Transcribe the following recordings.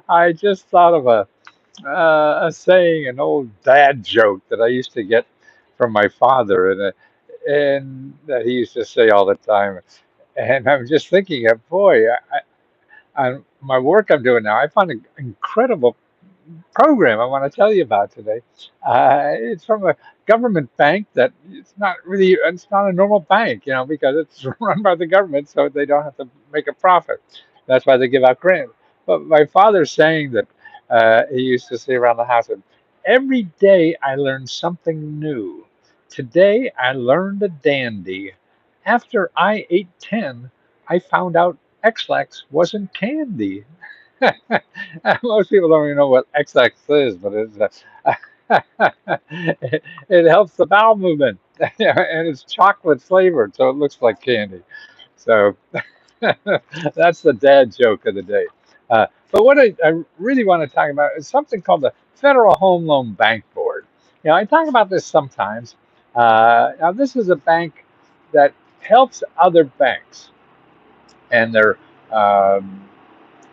I just thought of a saying, an old dad joke that I used to get from my father, and that he used to say all the time. And I'm just thinking of, boy, on my work I'm doing now, I found an incredible program I want to tell you about today. It's from a government bank that it's not a normal bank, because it's run by the government, so they don't have to make a profit. That's why they give out grants. But my father's saying that he used to say around the house, every day I learn something new. Today I learned a dandy. After I ate 10, I found out X-Lax wasn't candy. Most people don't even know what XX is, but it helps the bowel movement, and it's chocolate flavored, so it looks like candy. So that's the dad joke of the day. But what I really want to talk about is something called the Federal Home Loan Bank Board. I talk about this sometimes. Now, this is a bank that helps other banks, and um,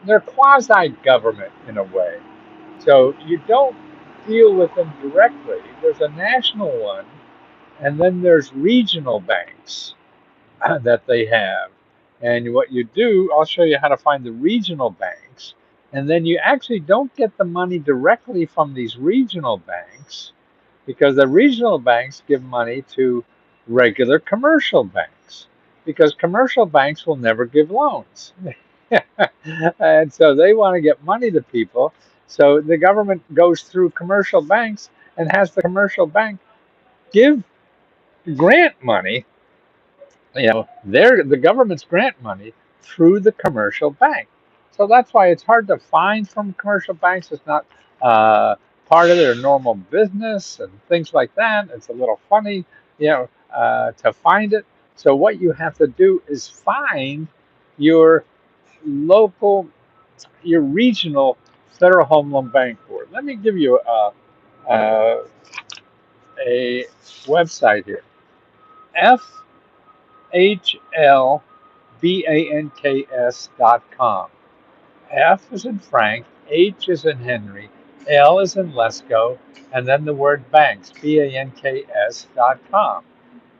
they're quasi-government in a way. So you don't deal with them directly. There's a national one, and then there's regional banks that they have. And what you do, I'll show you how to find the regional banks. And then you actually don't get the money directly from these regional banks because the regional banks give money to regular commercial banks because commercial banks will never give loans. And so they want to get money to people. So the government goes through commercial banks and has the commercial bank give grant money, the government's grant money through the commercial bank. So that's why it's hard to find from commercial banks. It's not part of their normal business and things like that. It's a little funny, to find it. So what you have to do is find your local, your regional Federal Home Loan Bank Board. Let me give you a, a website here. FHLBanks.com. F is in Frank, H is in Henry, L is in Lesco, and then the word banks, BANKS.com.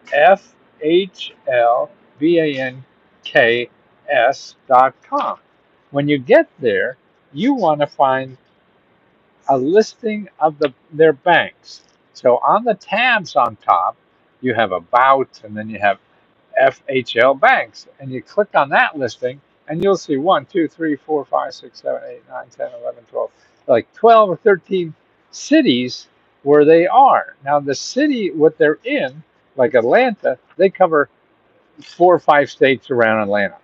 FHLBanks.com. When you get there, you want to find a listing of their banks. So on the tabs on top, you have About, and then you have FHL Banks, and you click on that listing, and you'll see 1, 2, 3, 4, 5, 6, 7, 8, 9, 10, 11, 12, like 12 or 13 cities where they are. Now, the city, what they're in, like Atlanta, they cover 4 or 5 states around Atlanta.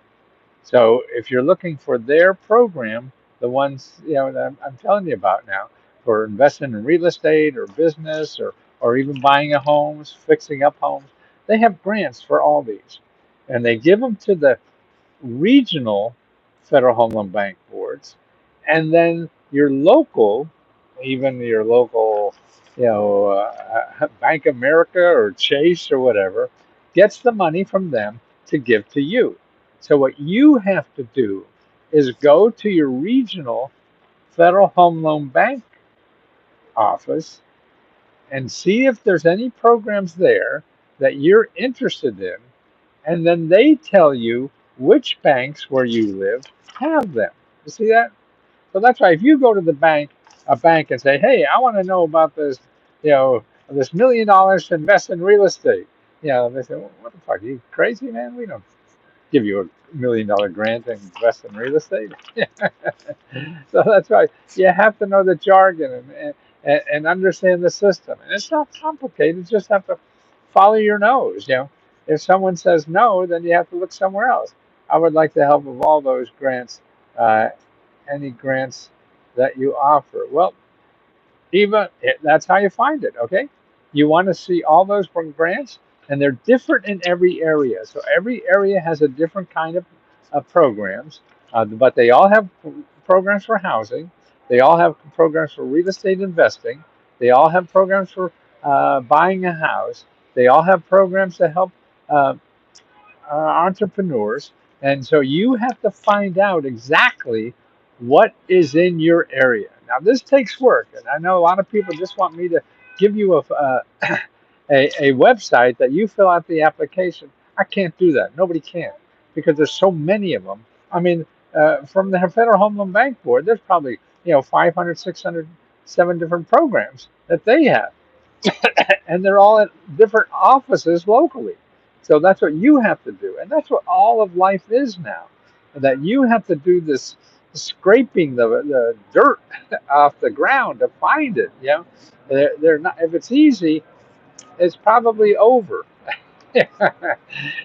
So if you're looking for their program, the ones that I'm telling you about now, for investing in real estate or business or even buying a homes, fixing up homes, they have grants for all these, and they give them to the regional Federal Home Loan Bank boards, and then your local, even your local, Bank America or Chase or whatever, gets the money from them to give to you. So what you have to do is go to your regional Federal Home Loan Bank office and see if there's any programs there that you're interested in, and then they tell you which banks where you live have them. You see that? So that's why if you go to a bank and say, "Hey, I want to know about this $1 million to invest in real estate," they say, well, "What the fuck? Are you crazy, man? We don't give you $1 million grant and invest in real estate." So that's why you have to know the jargon and understand the system. And it's not complicated. You just have to follow your nose. If someone says no, then you have to look somewhere else. I would like the help of all those grants, uh, any grants that you offer. Well, that's how you find it. Okay, you want to see all those from grants, and they're different in every area. So every area has a different kind of programs, but they all have programs for housing. They all have programs for real estate investing. They all have programs for buying a house. They all have programs to help uh, entrepreneurs. And so you have to find out exactly what is in your area. Now, this takes work, and I know a lot of people just want me to give you a website that you fill out the application. I can't do that. Nobody can because there's so many of them. I mean, from the Federal Home Loan Bank Board, there's probably 500, 600, 7 different programs that they have, and they're all at different offices locally. So that's what you have to do, and that's what all of life is now. That you have to do this scraping the dirt off the ground to find it. They're not. If it's easy, it's probably over.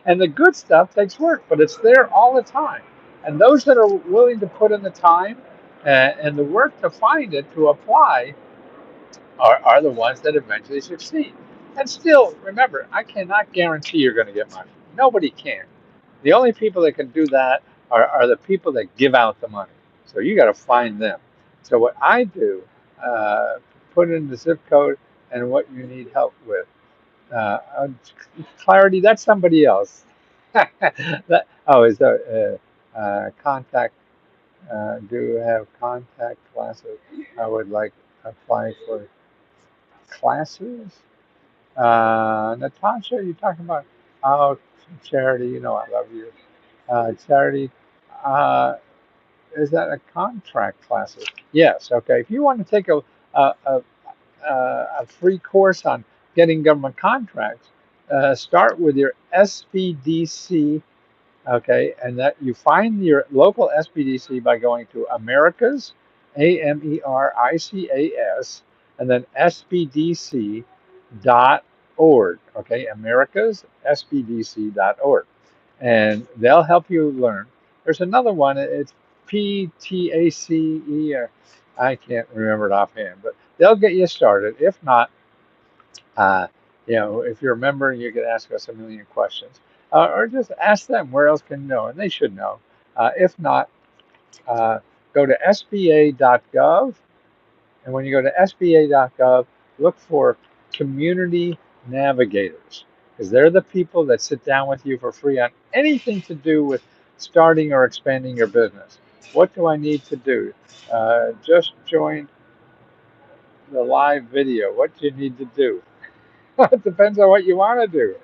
And the good stuff takes work, but it's there all the time. And those that are willing to put in the time and the work to find it, to apply, are the ones that eventually succeed. And still, remember, I cannot guarantee you're going to get money. Nobody can. The only people that can do that are the people that give out the money. So you got to find them. So what I do, put in the zip code and what you need help with. Clarity, that's somebody else. Is there contact? Do you have contact classes? I would like to apply for classes. Natasha, you talking about, oh, Charity? I love you. Charity, uh, is that a contract classes? Yes. Okay. If you want to take a, a, a free course on getting government contracts, start with your SBDC. Okay, and that you find your local SBDC by going to Americas, AMERICAS, and then SBDC.org. Okay, Americas, SBDC.org. And they'll help you learn. There's another one, it's PTACE, or I can't remember it offhand, but they'll get you started. If not, uh, if you're a member, you can ask us a million questions, or just ask them where else can you know, and they should know. If not, go to SBA.gov, and when you go to SBA.gov, look for community navigators, because they're the people that sit down with you for free on anything to do with starting or expanding your business. What do I need to do? Just join the live video. What do you need to do? It depends on what you want to do.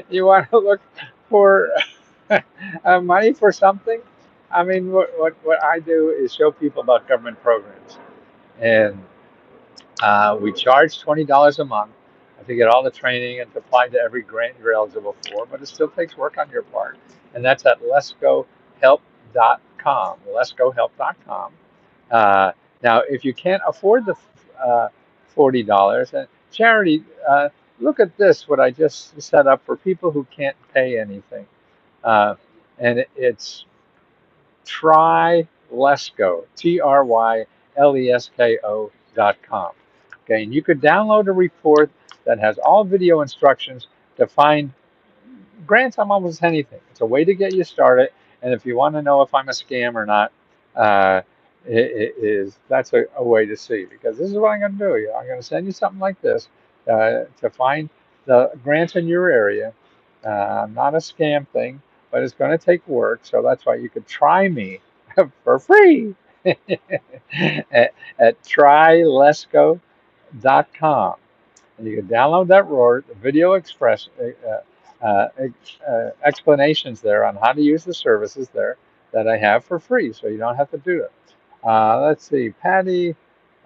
You want to look for money for something? I mean, what I do is show people about government programs. And we charge $20 a month to get all the training and to apply to every grant you're eligible for, but it still takes work on your part. And that's at letsgohelp.com. Letsgohelp.com. Uh, Now, if you can't afford the $40, and Charity, look at this, what I just set up for people who can't pay anything. Uh, and it's TryLesco, TryLesko.com. Okay, and you could download a report that has all video instructions to find grants on almost anything. It's a way to get you started. And if you want to know if I'm a scam or not, uh, that's a way to see, because this is what I'm going to do. I'm going to send you something like this to find the grants in your area. Not a scam thing, but it's going to take work. So that's why you could try me for free at trylesco.com. And you can download that roar, the video explanations there on how to use the services there that I have for free, so you don't have to do it. Let's see, Patty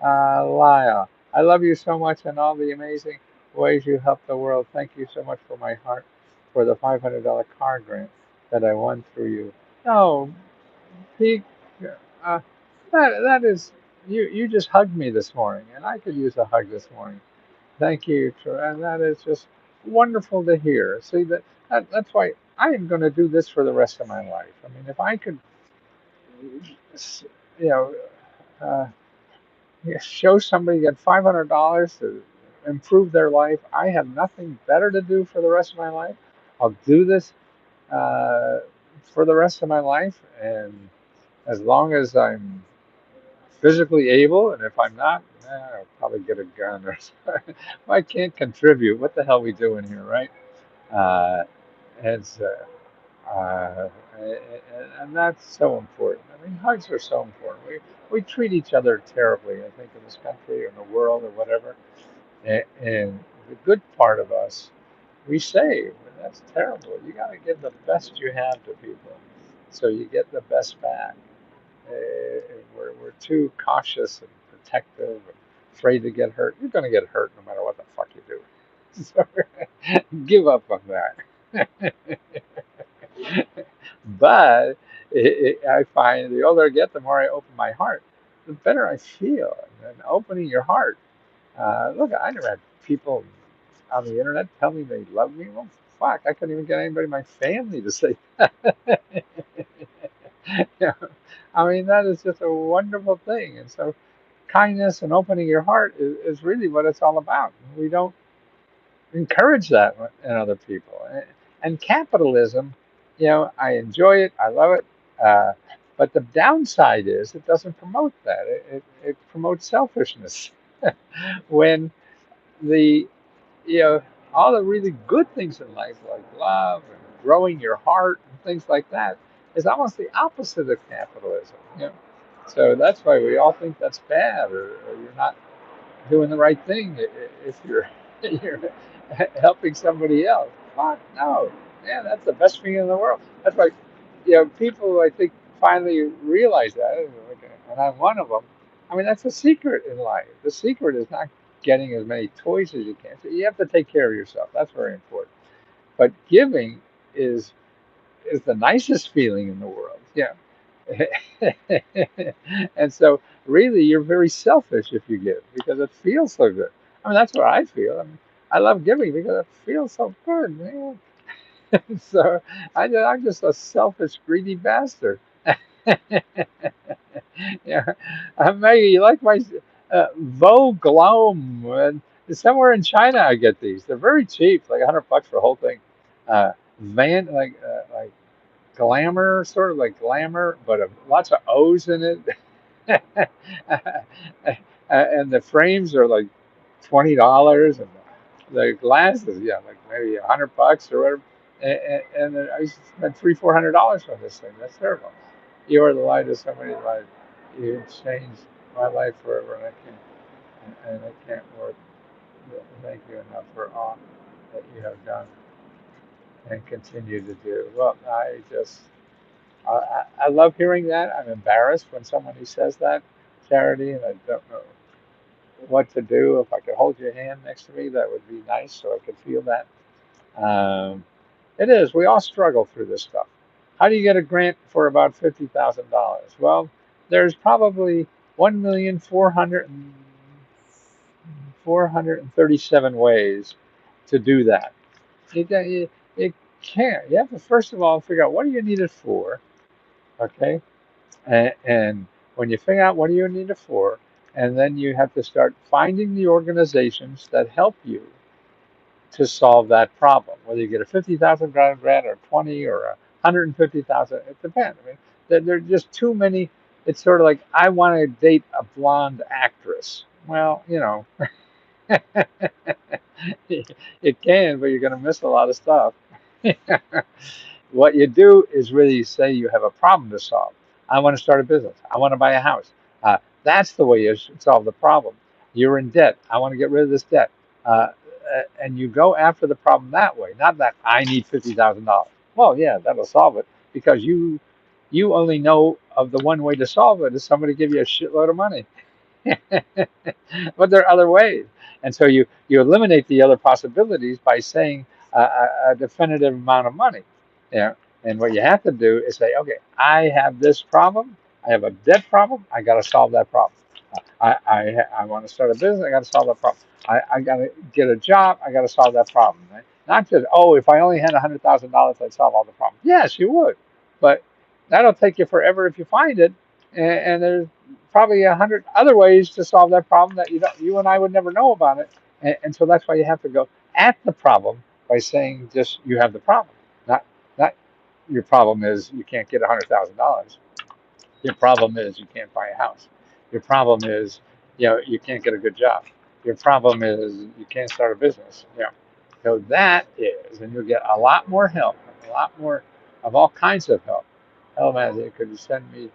Lyle, I love you so much and all the amazing ways you help the world. Thank you so much for my heart for the $500 car grant that I won through you. No, Pete, uh, that is, you just hugged me this morning, and I could use a hug this morning. Thank you, Troy. And that is just wonderful to hear. See, that's why I am going to do this for the rest of my life. I mean, if I could, you know, uh, show somebody that $500 to improve their life, I have nothing better to do for the rest of my life. I'll do this uh, for the rest of my life, and as long as I'm physically able, and if I'm not, I'll probably get a gun or something. If I can't contribute, what the hell are we doing here, right? Uh, it's Uh, and that's so important. I mean, hugs are so important. We treat each other terribly, I think, in this country or in the world or whatever. And the good part of us, we save. And that's terrible. You got to give the best you have to people, so you get the best back. We're too cautious and protective, and afraid to get hurt. You're going to get hurt no matter what the fuck you do. So give up on that. But I find the older I get, the more I open my heart, the better I feel. And opening your heart. Look, I never had people on the internet tell me they love me. Well, fuck, I couldn't even get anybody in my family to say that. Yeah. I mean, that is just a wonderful thing. And so, kindness and opening your heart is really what it's all about. We don't encourage that in other people. And capitalism, I enjoy it, I love it, but the downside is it doesn't promote that. It promotes selfishness. When the you know all the really good things in life, like love and growing your heart and things like that, is almost the opposite of capitalism. So that's why we all think that's bad, or you're not doing the right thing if you're helping somebody else. Fuck no. Yeah, that's the best thing in the world. That's why, people I think finally realize that, and I'm one of them. I mean, that's a secret in life. The secret is not getting as many toys as you can. So you have to take care of yourself. That's very important. But giving is is the nicest feeling in the world. Yeah. And so really you're very selfish if you give because it feels so good. I mean, that's what I feel. I mean, I love giving because it feels so good, man. So I'm just a selfish, greedy bastard. Yeah. Maggie, you like my Vogue Gloam? And somewhere in China I get these. They're very cheap, like $100 for the whole thing. Van, like glamour, sort of like glamour, but lots of O's in it. And the frames are like $20, and the glasses, yeah, like maybe $100 or whatever. And I used to spend $300-400 on this thing. That's terrible. You are the light of somebody's life. You changed my life forever, and I can't work. Thank you enough for all that you have done and continue to do. Well, I love hearing that. I'm embarrassed when somebody says that, Charity, and I don't know what to do. If I could hold your hand next to me, that would be nice, so I could feel that. Um, it is. We all struggle through this stuff. How do you get a grant for about $50,000? Well, there's probably 1,437 ways to do that. You can't. You have to first of all figure out what do you need it for, okay? And when you figure out what do you need it for, and then you have to start finding the organizations that help you to solve that problem. Whether you get a 50,000 grant or 20 or 150,000, it depends. I mean, there are just too many. It's sort of like I want to date a blonde actress. Well, it can, but you're going to miss a lot of stuff. What you do is really say you have a problem to solve. I want to start a business. I want to buy a house. That's the way you should solve the problem. You're in debt. I want to get rid of this debt. And you go after the problem that way, not that I need $50,000. Well, yeah, that'll solve it because you only know of the one way to solve it is somebody give you a shitload of money. But there are other ways. And so you eliminate the other possibilities by saying a definitive amount of money. Yeah. And what you have to do is say, okay, I have this problem. I have a debt problem. I got to solve that problem. I want to start a business. I got to solve that problem. I got to get a job. I got to solve that problem. Right? Not just, oh, if I only had $100,000, I'd solve all the problems. Yes, you would. But that'll take you forever if you find it. And there's probably 100 other ways to solve that problem that you and I would never know about it. And so that's why you have to go at the problem by saying just you have the problem, not your problem is you can't get $100,000. Your problem is you can't buy a house. Your problem is you can't get a good job. Your problem is you can't start a business. So that is, and you'll get a lot more help, a lot more of all kinds of help. Hello, Matthew, could you send me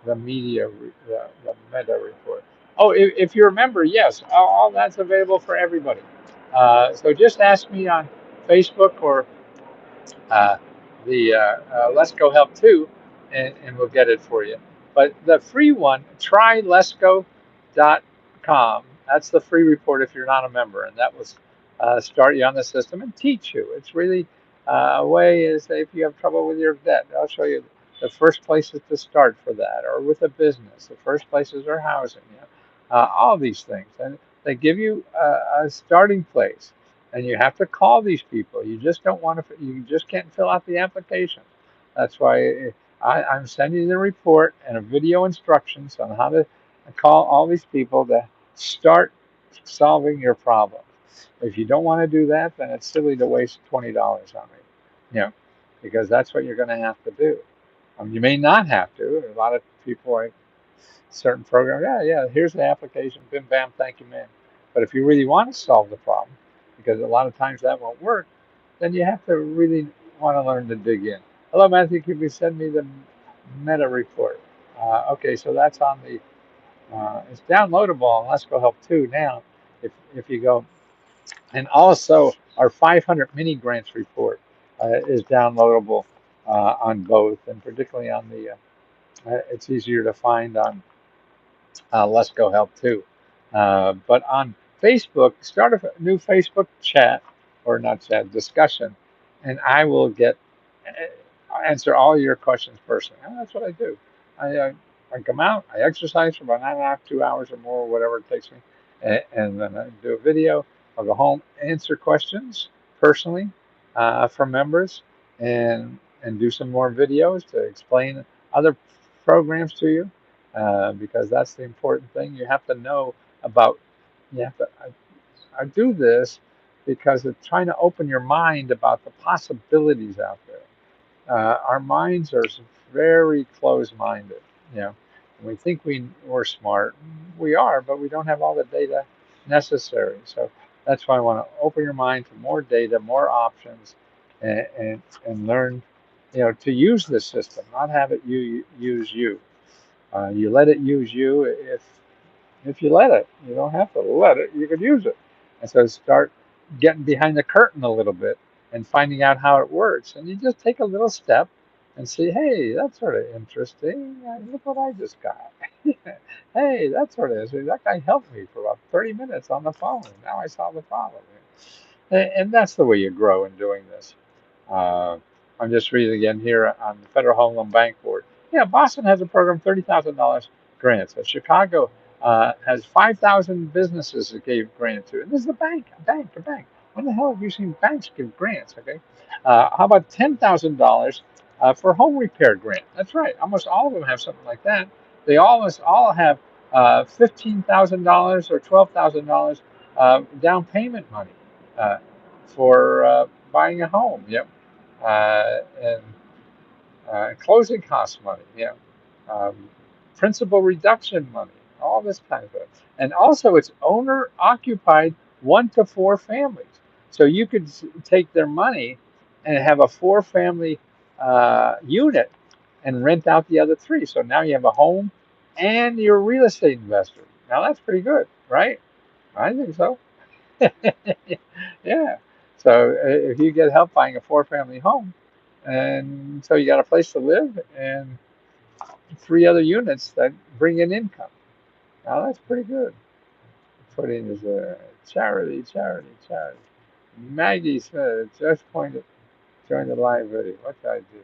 the the meta report? Oh, if you remember, yes, all that's available for everybody. So just ask me on Facebook or uh, the Let's Go Help too, and we'll get it for you. But the free one, try letsgo.com. That's the free report if you're not a member, and that will start you on the system and teach you. It's really a way is if you have trouble with your debt, I'll show you the first places to start for that, or with a business. The first places are housing, all these things, and they give you a starting place, and you have to call these people. You just don't want to. You just can't fill out the application. That's why I'm sending you the report and a video instructions on how to call all these people to start solving your problem. If you don't want to do that, then it's silly to waste $20 on me. You know, because that's what you're going to have to do. You may not have to. A lot of people like certain program. Yeah, yeah. Here's the application. Bim, bam. Thank you, man. But if you really want to solve the problem, because a lot of times that won't work, then you have to really want to learn to dig in. Hello, Matthew. Can you send me the meta report? Okay, so that's on the. It's downloadable on Let's Go Help 2 now. If you go, and also our 500 mini grants report is downloadable on both, and particularly on the. It's easier to find on Let's Go Help too. But on Facebook, start a new Facebook chat or not chat discussion, and I will get answer all your questions personally. And that's what I do. I come out, I exercise for about 9.5, 2 hours or more, whatever it takes me, and then I do a video. I'll go home, answer questions personally from members, and do some more videos to explain other programs to you because that's the important thing. You have to know about. You have to. I do this because it's trying to open your mind about the possibilities out there. Our minds are very closed-minded. You know, we think we're smart. We are, but we don't have all the data necessary. So that's why I want to open your mind to more data, more options, and learn, to use this system, not have it use you. You let it use you if you let it. You don't have to let it. You could use it. And so start getting behind the curtain a little bit and finding out how it works. And you just take a little step and see, hey, that's sort of interesting. Look what I just got. Hey, that's sort of interesting. That guy helped me for about 30 minutes on the phone. And now I solved the problem. And that's the way you grow in doing this. Uh, I'm just reading again here on the Federal Home Loan Bank Board. Yeah, Boston has a program, $30,000 grants. Chicago has 5,000 businesses that gave grant to. And this is a bank, a bank. When the hell have you seen banks give grants? Okay, how about $10,000 for home repair grant? That's right. Almost all of them have something like that. They almost all have $15,000 or $12,000 down payment money for buying a home. Yep, and closing cost money. Yeah, um, principal reduction money. All this kind of thing. And also, it's owner occupied 1 to 4 families. So you could take their money and have a 4 family unit and rent out the other 3. So now you have a home and you're a real estate investor. Now that's pretty good, right? I think so. Yeah. So if you get help buying a 4 family home, and so you got a place to live and 3 other units that bring in income. Now that's pretty good. Put in as a charity, charity, charity. Maggie said, just going to join the live video. What did I do?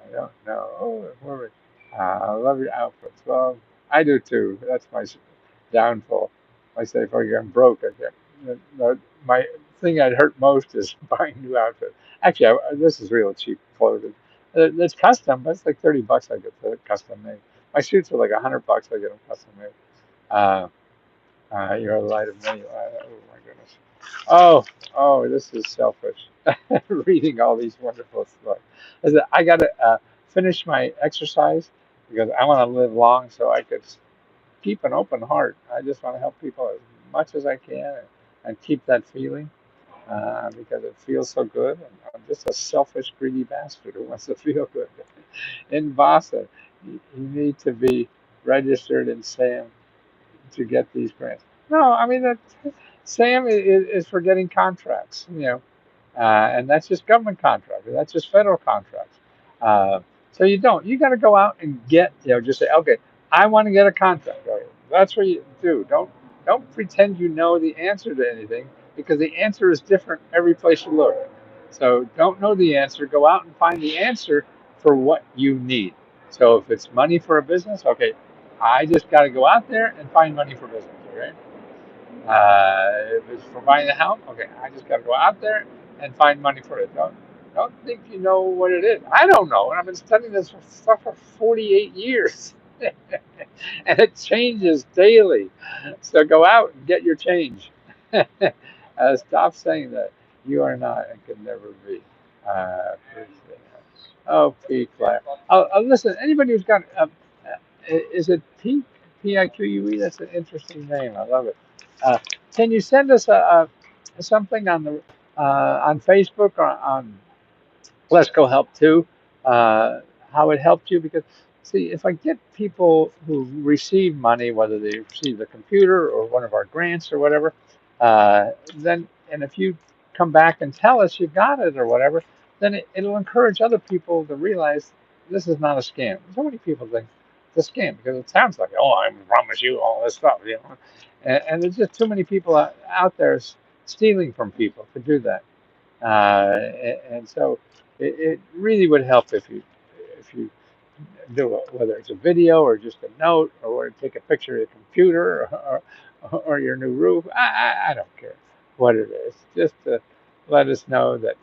I don't know. Oh, where we? I love your outfits. Well, I do too. That's my downfall. I say if I get broke, I get. My thing I'd hurt most is buying new outfits. Actually, this is real cheap clothing. It's custom, but it's like $30 I get the custom made. My suits are like $100 I get them custom made. Uh, you're a light of many. Oh my goodness. Oh, oh, this is selfish. Reading all these wonderful stuff. I got to finish my exercise because I want to live long so I could keep an open heart. I just want to help people as much as I can and keep that feeling. because it feels so good. And I'm just a selfish, greedy bastard who wants to feel good. In Boston, you need to be registered in SAM to get these grants. No, I mean that SAM is for getting contracts, and that's just government contracts. That's just federal contracts. Uh, so you don't. You got to go out and get. Just say, okay, I want to get a contract. Right? That's what you do. Don't pretend you know the answer to anything because the answer is different every place you look. So don't know the answer. Go out and find the answer for what you need. So if it's money for a business, okay, I just got to go out there and find money for business. Okay. If it's for buying a house, okay, I just got to go out there and find money for it. Don't think you know what it is. I don't know, and I've been studying this stuff for 48 years, and it changes daily. So go out and get your change. Stop saying that you are not and can never be. Oh, P. Claire. Listen, anybody who's got, is it Pique? That's an interesting name. I love it. Can you send us something on Facebook or on Let's Go Help too? How it helped you? Because see, if I get people who receive money, whether they receive the computer or one of our grants or whatever, then and if you come back and tell us you got it or whatever, then it'll encourage other people to realize this is not a scam. So many people think it's a scam because it sounds like, oh, I promise you all this stuff. And there's just too many people out there stealing from people to do that. And so it really would help if you do it, whether it's a video or just a note or take a picture of the computer or your new roof. I don't care what it is. Just to let us know that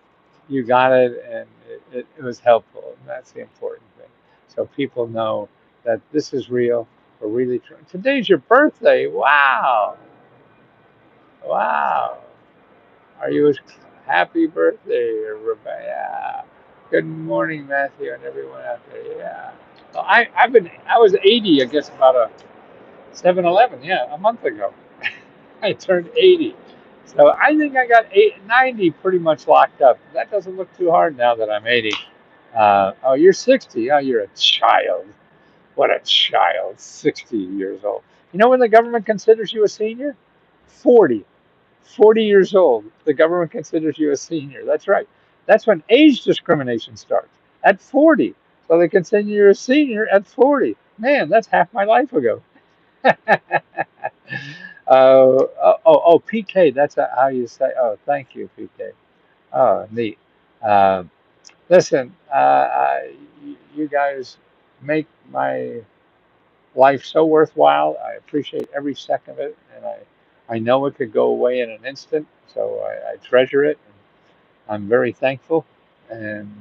you got it and it was helpful. And that's the important thing. So people know that this is real. We're really trying. Today's your birthday. Wow. Wow. Are you as happy birthday, Rebecca? Yeah. Good morning, Matthew, and everyone out there. Yeah. Well, I was 80, I guess, about a 7-Eleven. Yeah, a month ago. I turned 80. So I think I got 90 pretty much locked up. That doesn't look too hard now that I'm 80. Oh, you're 60. Oh, you're a child. What a child. 60 years old. You know when the government considers you a senior? 40. 40 years old, the government considers you a senior. That's right. That's when age discrimination starts, at 40. So they consider you a senior at 40. Man, that's half my life ago. PK, that's how you say, oh, thank you, PK. Oh, neat. Uh, Listen, you guys make my life so worthwhile. I appreciate every second of it, and I know it could go away in an instant, so I treasure it. And I'm very thankful, and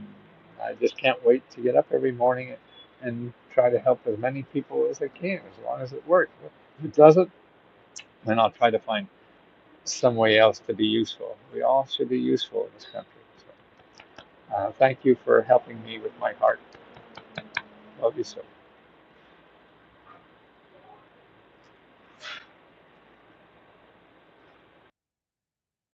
I just can't wait to get up every morning and try to help as many people as I can, as long as it works. If it doesn't, then I'll try to find some way else to be useful. We all should be useful in this country. So, thank you for helping me with my heart. Love you so.